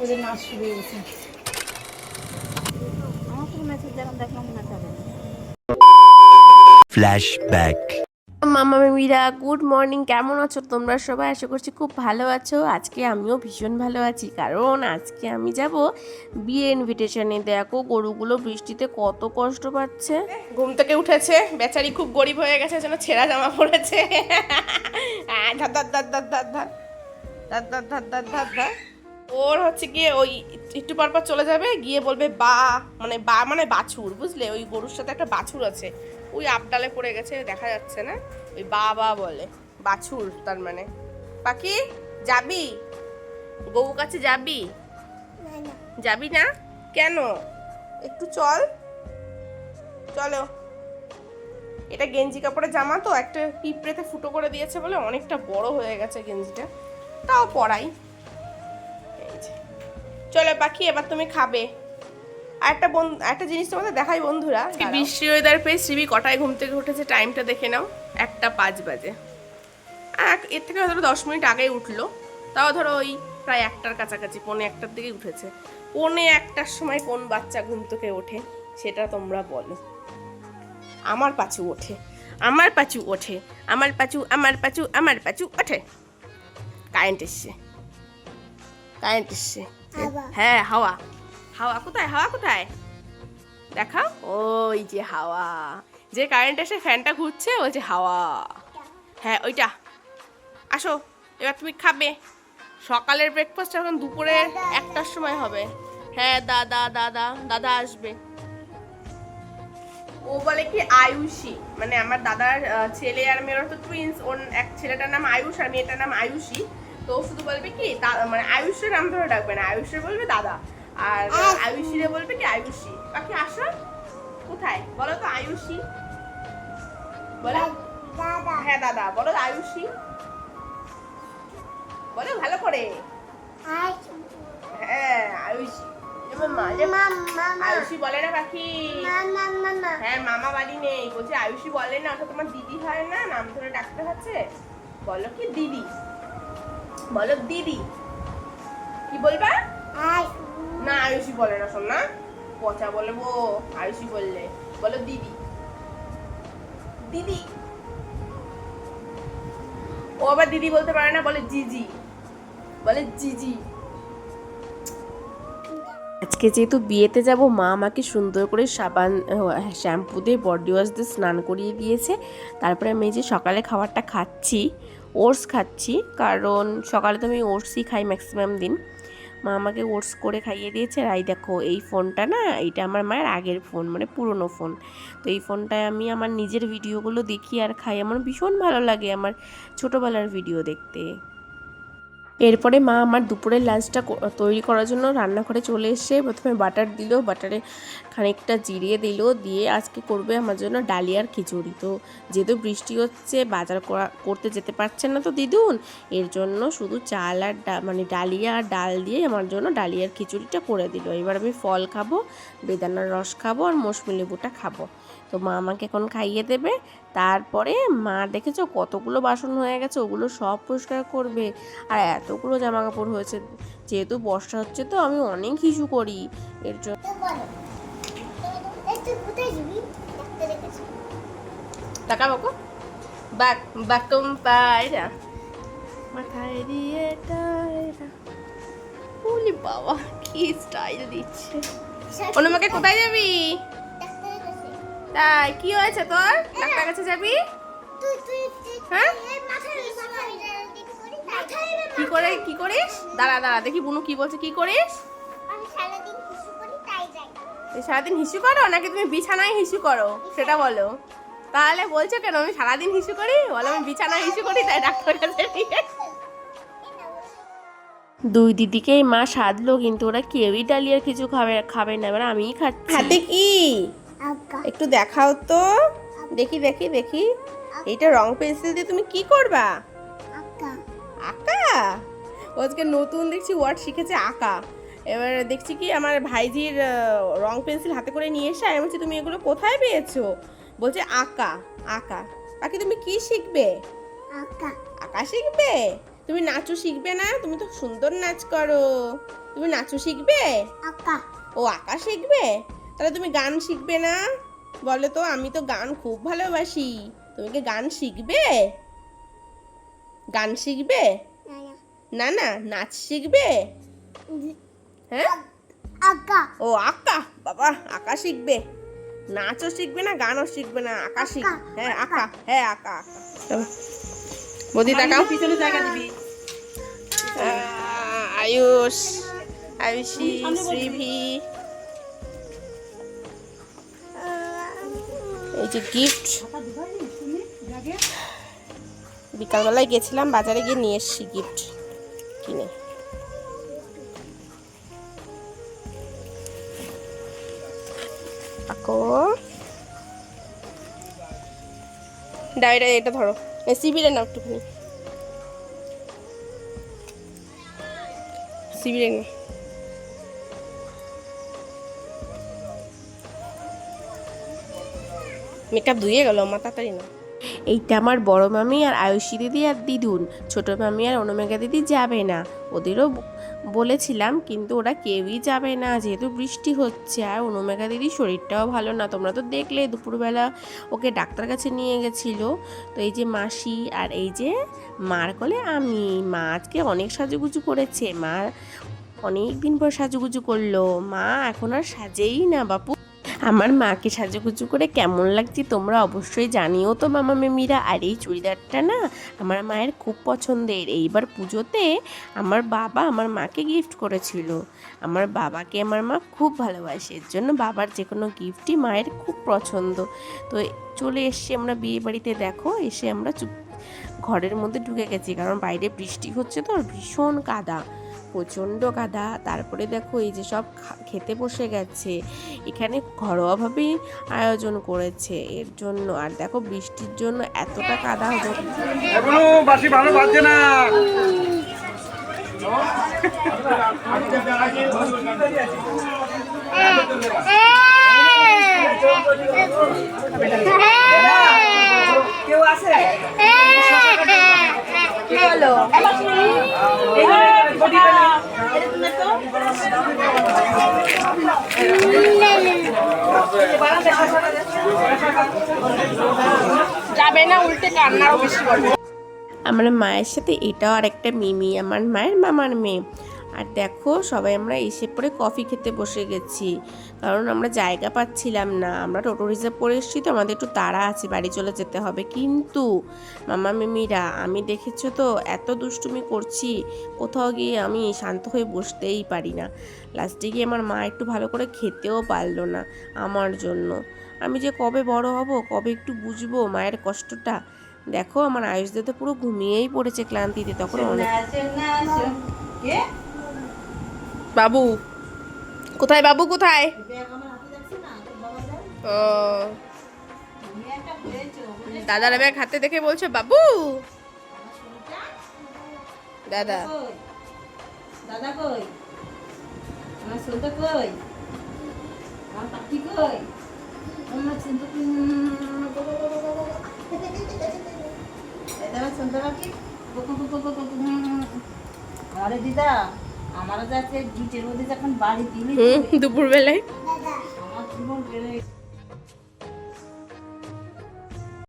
ওদের নাচ শুরু হয়ে গেছে। আমার তো মেসেজ যখন দেখলাম না যাবে না। ফ্ল্যাশব্যাক। মামা মিমিরা গুড মর্নিং, কেমন আছো তোমরা সবাই? আশা করছি খুব ভালো আছো। আজকে আমিও ভীষণ ভালো আছি, কারণ আজকে আমি যাব বিয়ে ইনভিটেশনে। দেখো গরুগুলো বৃষ্টিতে কত কষ্ট পাচ্ছে। ঘুম থেকে উঠেছে বেচারি, খুব গরিব হয়ে গেছে, যেন ছেঁড়া জামা পরেছে। ধার ধার ধার ধার ধার ধার ধার ধার ধার ধার ধার ধার। ওর হচ্ছে গিয়ে ওই একটু পর পর চলে যাবে, গিয়ে বলবে বা মানে বাছুর, বুঝলে? ওই গরুর সাথে একটা বাছুর আছে, ওই আপডালে পড়ে গেছে, দেখা যাচ্ছে না, ওই বা বলে বাছুর, তার মানে। পাখি যাবি গরুর কাছে? যাবি? যাবি না কেন? একটু চল, চলো। এটা গেঞ্জি কাপড়ের জামা তো, একটা পিঁপড়েতে ফুটো করে দিয়েছে বলে অনেকটা বড় হয়ে গেছে গেঞ্জিটা, তাও পরাই। এই যে, চলো পাখি, এবার তুমি খাবে। আর একটা জিনিস তোমাদের দেখাই বন্ধুরা, বৃষ্টি ওয়েদার পেয়ে শ্রী কটায় ঘুম থেকে উঠেছে টাইমটা দেখে নাও, 1:05 বাজে। আর এর থেকে হয়তো 10 মিনিট আগেই উঠলো, তাও ধরো ওই প্রায় 1টার কাছাকাছি, 1:45-1টার দিকে উঠেছে। 1:45-1টার সময় কোন বাচ্চা ঘুম থেকে ওঠে সেটা তোমরা বলো। আমার পাঁচু ওঠে, আমার পাঁচু ওঠে, আমার পাঁচু, আমার পাঁচু, আমার পাঁচু ওঠে। কারেন্ট এসছে, কারেন্ট এসছে। হ্যাঁ, হাওয়া। হাওয়া কোথায়? হাওয়া কোথায় দেখাও। ওই যে হাওয়া, যে কারেন্ট এসে ফ্যানটা ঘুরছে, ওই যে হাওয়া। হ্যাঁ ওইটা। আসো, এবার তুমি খাবে। সকালের ব্রেকফাস্ট এখন দুপুরে 1টার সময় হবে। হ্যাঁ, দাদা দাদা দাদা আসবে। ও বলে কি আয়ুষী, মানে আমার দাদার ছেলে আর মেয়ের তো টুইন্স। ওর এক ছেলেটার নাম আয়ুষ আর মেয়েটার নাম আয়ুষী। তো শুধু বলবে কি মানে আয়ুষের নাম ধরে ডাকবে না, আয়ুষের বলবে দাদা, আর আয়ুষীরে বলবে কি আয়ুষী। পাখি আসো, কোথায় বলো তো? আয়ুষী বলো। হ্যাঁ দাদা বলো, আয়ুষী বলো ভালো করে। হ্যাঁ আয়ুষী। আয়ুষী বলে না পাখি। হ্যাঁ, মামা বাড়ি নেই, বলছে আয়ুষী বলে না, ওটা তোমার দিদি হয় না, নাম ধরে ডাকতে হচ্ছে। বলো কি দিদি, বলো দিদি। কি বলবা? না আয়ুষী বলে না, শোন না, পচা বলবো আয়ুষী বললে। বলো দিদি, দিদি। ও আবার দিদি বলতে পারে না, বলে জিজি, বলে জিজি। আজকে যেহেতু বিয়েতে যাব, মা আমাকে সুন্দর করে সাবান শ্যাম্পু দিয়ে বডি ওয়াশ দিয়ে স্নান করিয়ে দিয়েছে। তারপরে আমি এই যে সকালে খাবারটা খাচ্ছি, ওটস খাচ্ছি, কারণ সকালে তো আমি ওটসই খাই ম্যাক্সিমাম দিন। মা আমাকে ওটস করে খাইয়ে দিয়েছে। আর এই দেখো, এই ফোনটা না, এইটা আমার মায়ের আগের ফোন, মানে পুরনো ফোন। তো এই ফোনটায় আমি আমার নিজের ভিডিওগুলো দেখি আর খাই। আমার ভীষণ ভালো লাগে আমার ছোটোবেলার ভিডিও দেখতে। এরপরে মা আমার দুপুরের লাঞ্চটা তৈরি করার জন্য রান্নাঘরে চলে এসে প্রথমে বাটার দিল, বাটারে খানিকটা জিরিয়ে দিল, দিয়ে আজকে করবে আমার জন্য ডালিয়ার খিচুড়ি। তো যেহেতু বৃষ্টি হচ্ছে, বাজার করতে যেতে পারছেন না তো দিদুন, এর জন্য শুধু চাল আর মানে ডালিয়া আর ডাল দিয়ে আমার জন্য ডালিয়ার খিচুড়িটা করে দিল। এবার আমি ফল খাবো, বেদানার রস খাবো আর মৌসুমী লেবুটা খাবো। তো মা আমাকে এখন খাইয়ে দেবে। তারপরে মা দেখেছো কতগুলো বাসন হয়ে গেছে, ওগুলো সব পরিষ্কার করবে। আর এতগুলো জামা কাপড় হয়েছে, যেহেতু বর্ষা হচ্ছে তো আমি অনেক হিসু করি এর জন্য। টাকা বাকো বাকম পায়রা মাথায় দিয়ে টায়রা। বলি বাবা কি স্টাইল দিচ্ছে। অনুমাকে কোথায় যাবি? তাই কি হয়েছে তোর? ডাক্তার কাছে যাবি? হ্যাঁ, কি করে কি করিস? দাঁড়া দাঁড়া দেখি বুনু কি বলছে। কি করিস? সারাদিন হিসু করো নাকি তুমি বিছানায় হিসু করো সেটা বলো। তাহলে বলছো কেন আমি সারাদিন হিসু করি? বলো আমি বিছানায় হিসু করি, তাই ডাক্তার কাছে নিয়ে। দুই দিদিকেই মা সাধলো, কিন্তু ওরা কেউই ডালিয়ার কিছু খাবে না। এবার আমিই খাচ্ছি। হাতে কি একটু দেখাও তো, দেখি দেখি দেখি। এইটা রং পেন্সিল দিয়ে তুমি কি করবা? আঁকা। আজকে নতুন দেখছি ওয়ার্ড শিখেছে, আঁকা। এবার দেখছি কি আমার ভাইজির রং পেন্সিল হাতে করে নিয়ে এসে আমি বলছি তুমি এগুলো কোথায় পেয়েছো? বলছে আঁকা। আঁকা। বাকি তুমি কি শিখবে? আঁকা। আঁকা শিখবে? তুমি নাচও শিখবে না? তুমি তো সুন্দর নাচ করো। তুমি নাচও শিখবে? আকা ও আঁকা শিখবে? তাহলে তুমি গান শিখবে না? বলো তো, আমি তো গান খুব ভালোবাসি। তুমি কি গান শিখবে? গান শিখবে? না না, নাচ শিখবে? হ্যাঁ, আকা ও আঁকা, বাবা আঁকা শিখবে। নাচও শিখবে না, গানও শিখবে না, আঁকা শিখবে। হ্যাঁ আঁকা, হ্যাঁ আঁকা আঁকা। বদি তাকাও, পিছনে জায়গা দিবি। আয়ুষ, আয়ুষী, শ্রীভি, এই যে গিফট। বিকালবেলায় গেছিলাম বাজারে, গিয়ে নিয়ে এসেছি গিফট কিনে। ডায়রা এটা ধরো, সিবিরে নাও একটুখানি, সিবিরে নাও। মেকআপ ধুয়ে গেল আমার, তাড়াতাড়ি না। এইটা আমার বড় মামি আর আয়ুষী দিদি আর দিদুন। ছোট মামি আর অনুমেঘা দিদি যাবে না, ওদেরও বলেছিলাম কিন্তু ওরা কেউই যাবে না, যেহেতু বৃষ্টি হচ্ছে। আর অনুমেঘা দিদির শরীরটাও ভালো না, তোমরা তো দেখলে দুপুরবেলা ওকে ডাক্তার কাছে নিয়ে গেছিলো। তো এই যে মাসি আর এই যে মার কোলে আমি। মা আজকে অনেক সাজুগুজু করেছে, মা অনেক দিন পর সাজুগুজু করলো। মা এখন আর সাজেই না বাপু। আমার মাকে সাজুগুজু করে কেমন লাগছে তোমরা অবশ্যই জানিও তো মামা মেমিরা। আর এই চুড়িদারটা না আমার মায়ের খুব পছন্দের। এইবার পুজোতে আমার বাবা আমার মাকে গিফট করেছিল। আমার বাবাকে আমার মা খুব ভালোবাসে, এর জন্য বাবার যে কোনো গিফটই মায়ের খুব পছন্দ। তো চলে এসছি আমরা বিয়ে বাড়িতে। দেখো এসে আমরা ঘরের মধ্যে ঢুকে গেছি, কারণ বাইরে বৃষ্টি হচ্ছে তো, ভীষণ কাদা, প্রচণ্ড কাদা। তারপরে দেখো এই যে সব খেতে বসে গেছে, এখানে ঘরোয়াভাবেই আয়োজন করেছে এর জন্য। আর দেখো বৃষ্টির জন্য এতটা কাদা হচ্ছে, এখনো বাসি ভালো বাজছে না। কেউ আছে? কি হলো? যাবে না, উল্টে কান্নারও বেশি করবে। আমার মায়ের সাথে এটাও আর একটা মিমি, আমার মায়ের মামার মেয়ে। আর দেখো সবাই আমরা এসে পরে কফি খেতে বসে গেছি, কারণ আমরা জায়গা পাচ্ছিলাম না। আমরা টোটো রিজার্ভ করে এসেছি তো, আমাদের একটু তাড়া আছে, বাড়ি চলে যেতে হবে। কিন্তু মামা মিমিরা আমি দেখেছো তো এত দুষ্টুমি করছি, কোথাও গিয়ে আমি শান্ত হয়ে বসতেই পারি না। লাস্টে গিয়ে আমার মা একটু ভালো করে খেতেও পারলো না আমার জন্য। আমি যে কবে বড় হব, কবে একটু বুঝবো মায়ের কষ্টটা। দেখো আমার আয়ুষ দাদা পুরো ঘুমিয়েই পড়েছে ক্লান্তিতে, তখন অনেক। বাবু কোথায়? বাবু কোথায়? ও দাদার ব্যাগ হাতে দেখে বলছে বাবু। দাদা দাদা কই? আমার সোলটা কই? আমার পাখি কই? আমার সোলটা কই? দাদা সোলটা পাখি? আরে দিদা, আমারও যাচ্ছে গিটের মধ্যে যখন বাড়ি দিলি দুপুর বেলায় আমার জীবন বেড়ে